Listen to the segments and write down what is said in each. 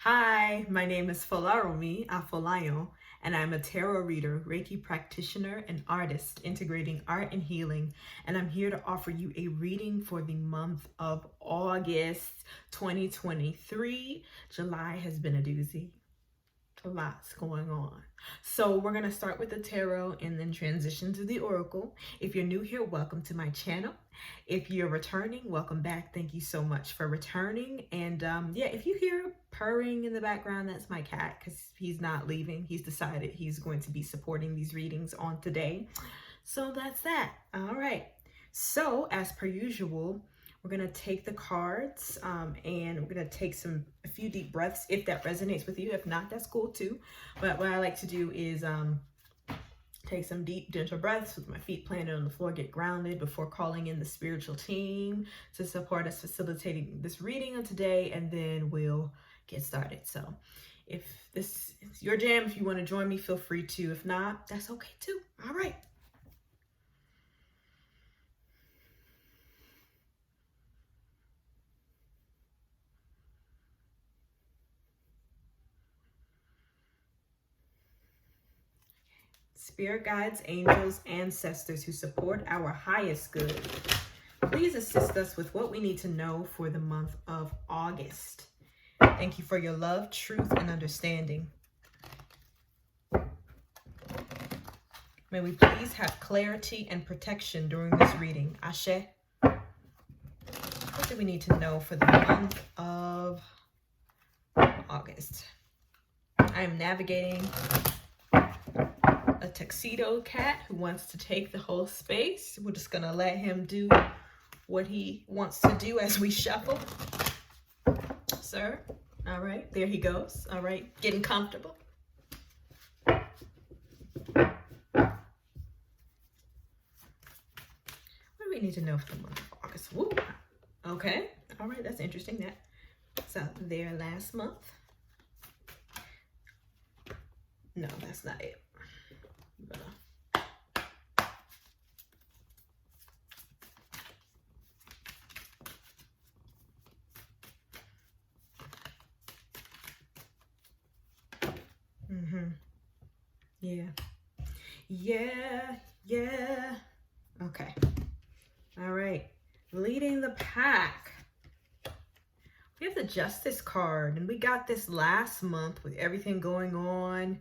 Hi, my name is Folaromi Afolayo, and I'm a tarot reader, Reiki practitioner, and artist integrating art and healing. And I'm here to offer you a reading for the month of August 2023. July has been a doozy. A lot's going on. So we're going to start with the tarot and then transition to the oracle. If you're new here, welcome to my channel. If you're returning, welcome back. Thank you so much for returning. And yeah, if you hear purring in the background, that's my cat because he's not leaving. He's decided he's going to be supporting these readings on today. So that's that. All right. So as per usual, we're going to take the cards and we're going to take a few deep breaths if that resonates with you. If not, that's cool too. But what I like to do is take some deep, gentle breaths with my feet planted on the floor, get grounded before calling in the spiritual team to support us facilitating this reading of today, and then we'll get started. So if this is your jam, if you want to join me, feel free to. If not, that's okay too. All right. Spirit guides, angels, ancestors who support our highest good, please assist us with what we need to know for the month of August. Thank you for your love, truth, and understanding. May we please have clarity and protection during this reading. Ashe. What do we need to know for the month of August? I am navigating a tuxedo cat who wants to take the whole space. We're just gonna let him do what he wants to do as we shuffle. Sir, all right, there he goes. All right, getting comfortable. What do we need to know for the month of August? Woo. Okay, all right, that's interesting. That's out there last month. No, that's not it. Yeah. Okay. All right. Leading the pack. We have the Justice card, and we got this last month with everything going on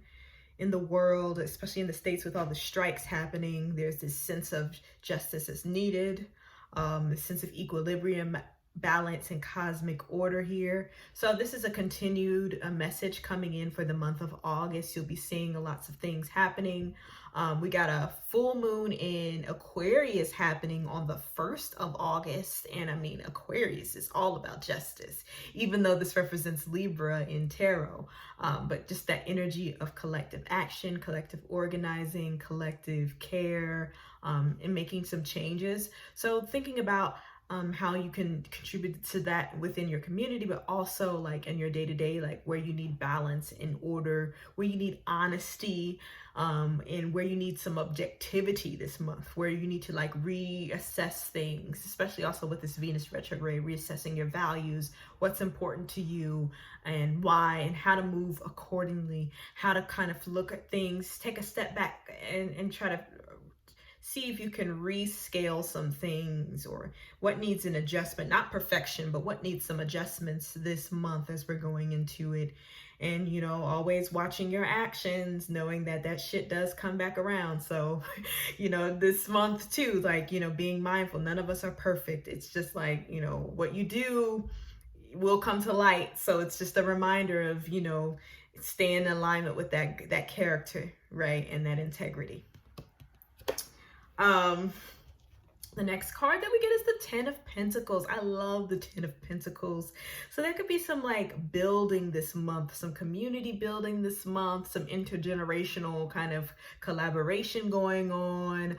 in the world, especially in the States with all the strikes happening. There's this sense of justice is needed, this sense of equilibrium, balance, and cosmic order here. So this is a continued message coming in for the month of August. You'll be seeing lots of things happening. We got a full moon in Aquarius happening on the 1st of August. And I mean, Aquarius is all about justice, even though this represents Libra in tarot. But just that energy of collective action, collective organizing, collective care, and making some changes. So thinking about how you can contribute to that within your community, but also like in your day-to-day, like where you need balance and order, where you need honesty, and where you need some objectivity this month, where you need to like reassess things, especially also with this Venus retrograde, reassessing your values, what's important to you and why, and how to move accordingly, how to kind of look at things, take a step back and try to see if you can rescale some things, or what needs an adjustment, not perfection, but what needs some adjustments this month as we're going into it. And, you know, always watching your actions, knowing that that shit does come back around. So, you know, this month too, like, you know, being mindful, none of us are perfect. It's just like, you know, what you do will come to light. So it's just a reminder of, you know, stay in alignment with that character, right? And that integrity. The next card that we get is the 10 of Pentacles. I love the 10 of Pentacles. So there could be some like building this month, some community building this month, some intergenerational kind of collaboration going on.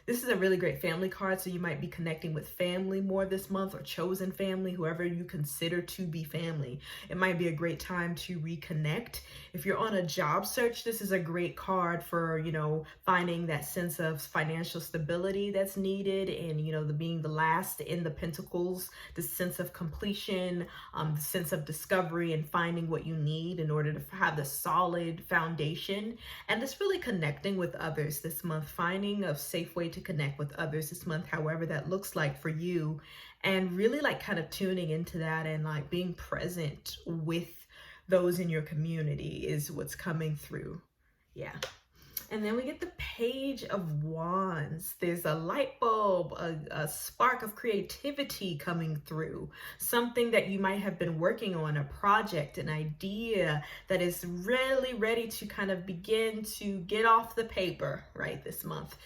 This is a really great family card. So you might be connecting with family more this month, or chosen family, whoever you consider to be family. It might be a great time to reconnect. If you're on a job search, this is a great card for, you know, finding that sense of financial stability that's needed solid, and you know, the being the last in the Pentacles, the sense of completion, the sense of discovery and finding what you need in order to have the solid foundation. And this really connecting with others this month, finding a safe way to connect with others this month, however that looks like for you, and really like kind of tuning into that and like being present with those in your community is what's coming through. Yeah. And then we get the Page of Wands. There's a light bulb, a spark of creativity coming through. Something that you might have been working on, a project, an idea that is really ready to kind of begin to get off the paper, right, this month.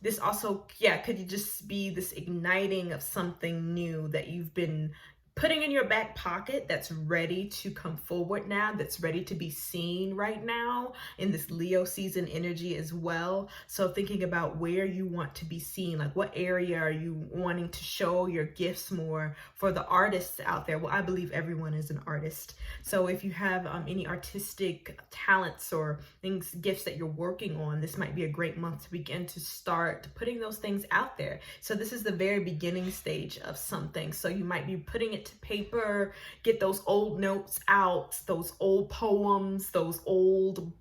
This also, yeah, could just be this igniting of something new that you've been putting in your back pocket that's ready to come forward now, that's ready to be seen right now in this Leo season energy as well. So thinking about where you want to be seen, like what area are you wanting to show your gifts more for the artists out there? Well, I believe everyone is an artist. So if you have any artistic talents or things, gifts that you're working on, this might be a great month to begin to start putting those things out there. So this is the very beginning stage of something. So you might be putting it to paper, get those old notes out, those old poems, those old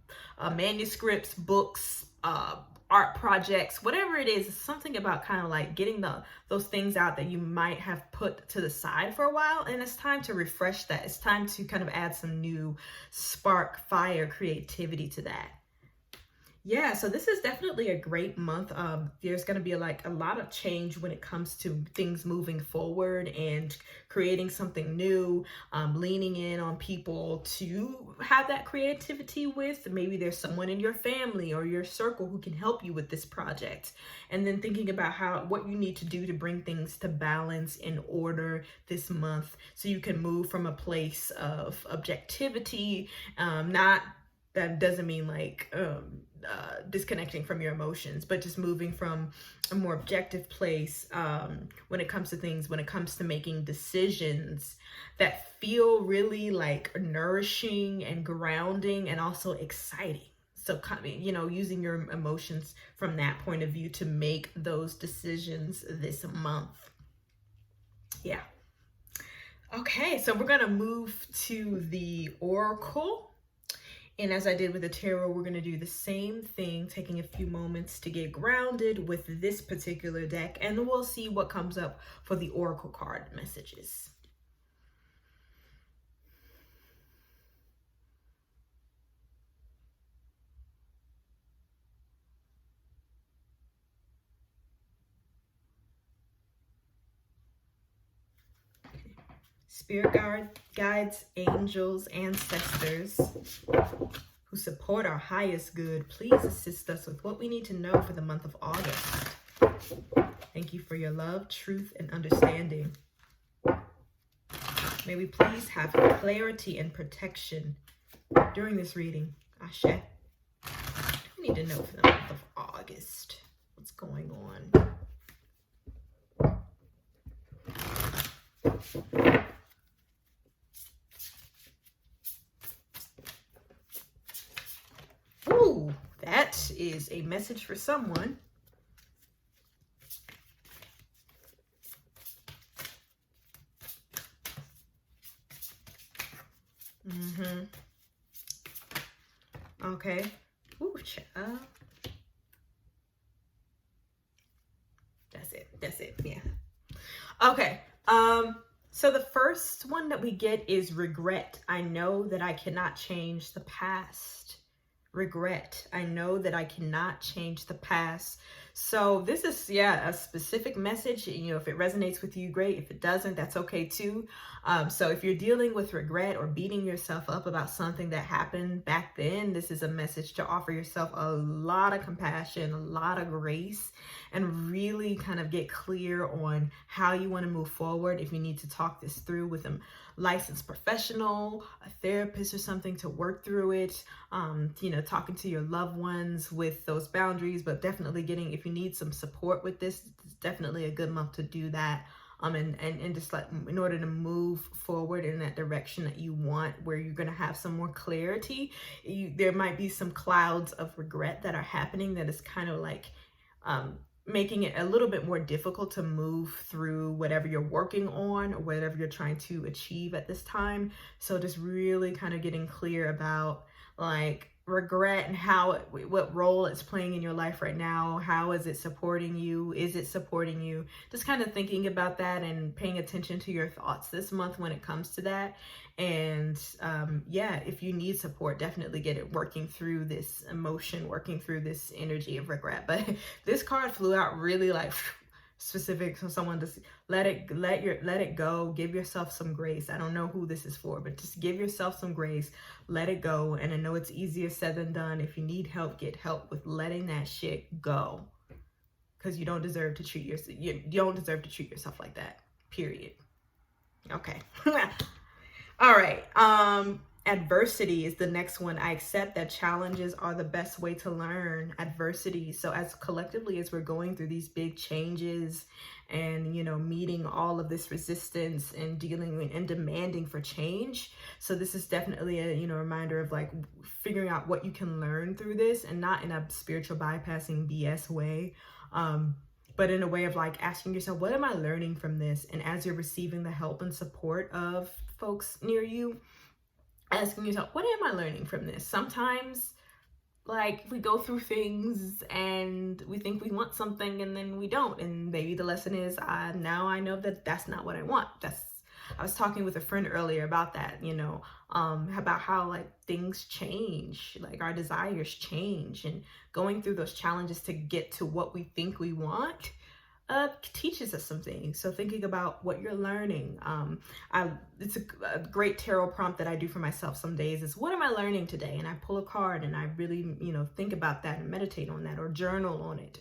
manuscripts, books, art projects, whatever it is. It's something about kind of like getting those things out that you might have put to the side for a while, and it's time to refresh that. It's time to kind of add some new spark, fire, creativity to that. Yeah, so this is definitely a great month. There's going to be like a lot of change when it comes to things moving forward and creating something new, leaning in on people to have that creativity with. Maybe there's someone in your family or your circle who can help you with this project. And then thinking about what you need to do to bring things to balance in order this month so you can move from a place of objectivity, that doesn't mean like disconnecting from your emotions, but just moving from a more objective place when it comes to things, when it comes to making decisions that feel really like nourishing and grounding and also exciting. So kind of, you know, using your emotions from that point of view to make those decisions this month. Yeah. Okay, so we're going to move to the Oracle. And as I did with the tarot, we're going to do the same thing, taking a few moments to get grounded with this particular deck, and we'll see what comes up for the Oracle card messages. Spirit guides, angels, ancestors who support our highest good, please assist us with what we need to know for the month of August. Thank you for your love, truth, and understanding. May we please have clarity and protection during this reading. Ashe. We need to know for the month of August what's going on. Ooh, that is a message for someone. Okay. Ooh, child. That's it. Yeah. Okay. So the first one that we get is regret. I know that I cannot change the past. Regret. I know that I cannot change the past. So this is, yeah, a specific message. You know, if it resonates with you, great. If it doesn't, that's okay too. So if you're dealing with regret or beating yourself up about something that happened back then, this is a message to offer yourself a lot of compassion, a lot of grace, and really kind of get clear on how you want to move forward. If you need to talk this through with a licensed professional, a therapist or something to work through it, you know, talking to your loved ones with those boundaries, but definitely getting, if you need some support with this, it's definitely a good month to do that. And just like in order to move forward in that direction that you want, where you're going to have some more clarity, there might be some clouds of regret that are happening that is kind of like making it a little bit more difficult to move through whatever you're working on or whatever you're trying to achieve at this time. So just really kind of getting clear about like regret and what role it's playing in your life right now. How is it supporting you? Is it supporting you? Just kind of thinking about that and paying attention to your thoughts this month when it comes to that. And yeah, if you need support, definitely get it working through this emotion, working through this energy of regret. But this card flew out really like specific, so someone just let it go. Give yourself some grace. I don't know who this is for, but just give yourself some grace. Let it go. And I know it's easier said than done. If you need help, get help with letting that shit go, because you don't deserve to treat yourself. You don't deserve to treat yourself like that. Period. Okay. All right. Adversity is the next one. I accept that challenges are the best way to learn. Adversity. So as collectively as we're going through these big changes and, you know, meeting all of this resistance and dealing with and demanding for change. So this is definitely a, you know, reminder of like figuring out what you can learn through this, and not in a spiritual bypassing BS way. But in a way of like asking yourself, what am I learning from this? And as you're receiving the help and support of folks near you, asking yourself, what am I learning from this? Sometimes like we go through things and we think we want something and then we don't. And maybe the lesson is, now I know that that's not what I want. I was talking with a friend earlier about that, you know, about how like things change, like our desires change, and going through those challenges to get to what we think we want teaches us some things. So thinking about what you're learning. It's a great tarot prompt that I do for myself some days is, what am I learning today? And I pull a card and I really, you know, think about that and meditate on that or journal on it.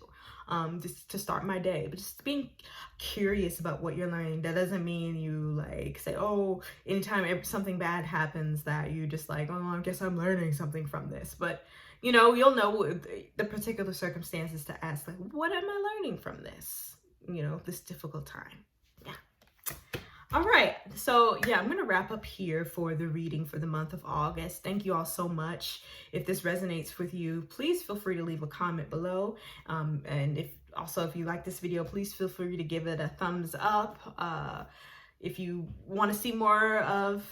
Just to start my day, but just being curious about what you're learning. That doesn't mean you like say, oh, anytime something bad happens that you just like, oh, I guess I'm learning something from this. But you know, you'll know the particular circumstances to ask, like, what am I learning from this? You know, this difficult time. Yeah. All right. So yeah, I'm going to wrap up here for the reading for the month of August. Thank you all so much. If this resonates with you, please feel free to leave a comment below. And if you like this video, please feel free to give it a thumbs up. If you want to see more of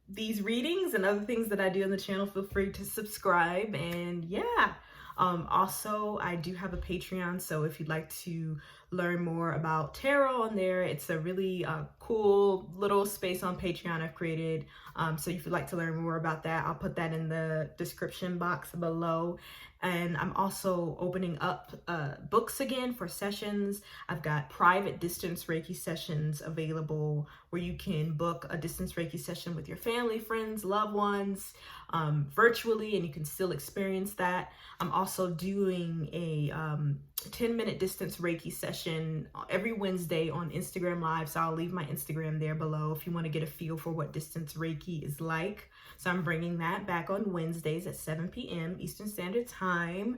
these readings and other things that I do on the channel, feel free to subscribe. And yeah, also I do have a Patreon, so if you'd like to learn more about tarot on there, it's a really cool little space on Patreon I've created. So if you'd like to learn more about that, I'll put that in the description box below. And I'm also opening up books again for sessions. I've got private distance Reiki sessions available where you can book a distance Reiki session with your family, friends, loved ones, virtually, and you can still experience that. I'm also doing a 10-minute distance Reiki session every Wednesday on Instagram Live. So I'll leave my Instagram there below if you want to get a feel for what distance Reiki is like. So I'm bringing that back on Wednesdays at 7 p.m. Eastern Standard Time.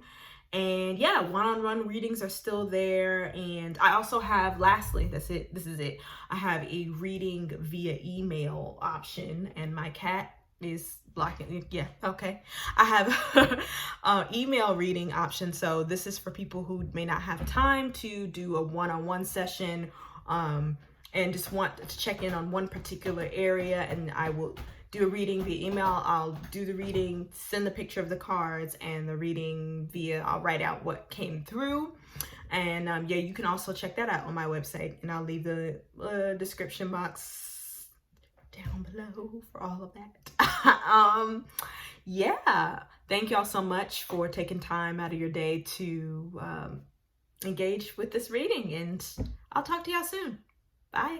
And yeah, one-on-one readings are still there. And I also have, lastly, this is it. I have a reading via email option, and my cat is blocking. Yeah, okay. I have email reading option. So this is for people who may not have time to do a one-on-one session and just want to check in on one particular area, and I will do a reading via email. I'll do the reading, send the picture of the cards, and the reading I'll write out what came through. And yeah, you can also check that out on my website, and I'll leave the description box down below for all of that. Yeah, thank y'all so much for taking time out of your day to engage with this reading, and I'll talk to y'all soon. Bye.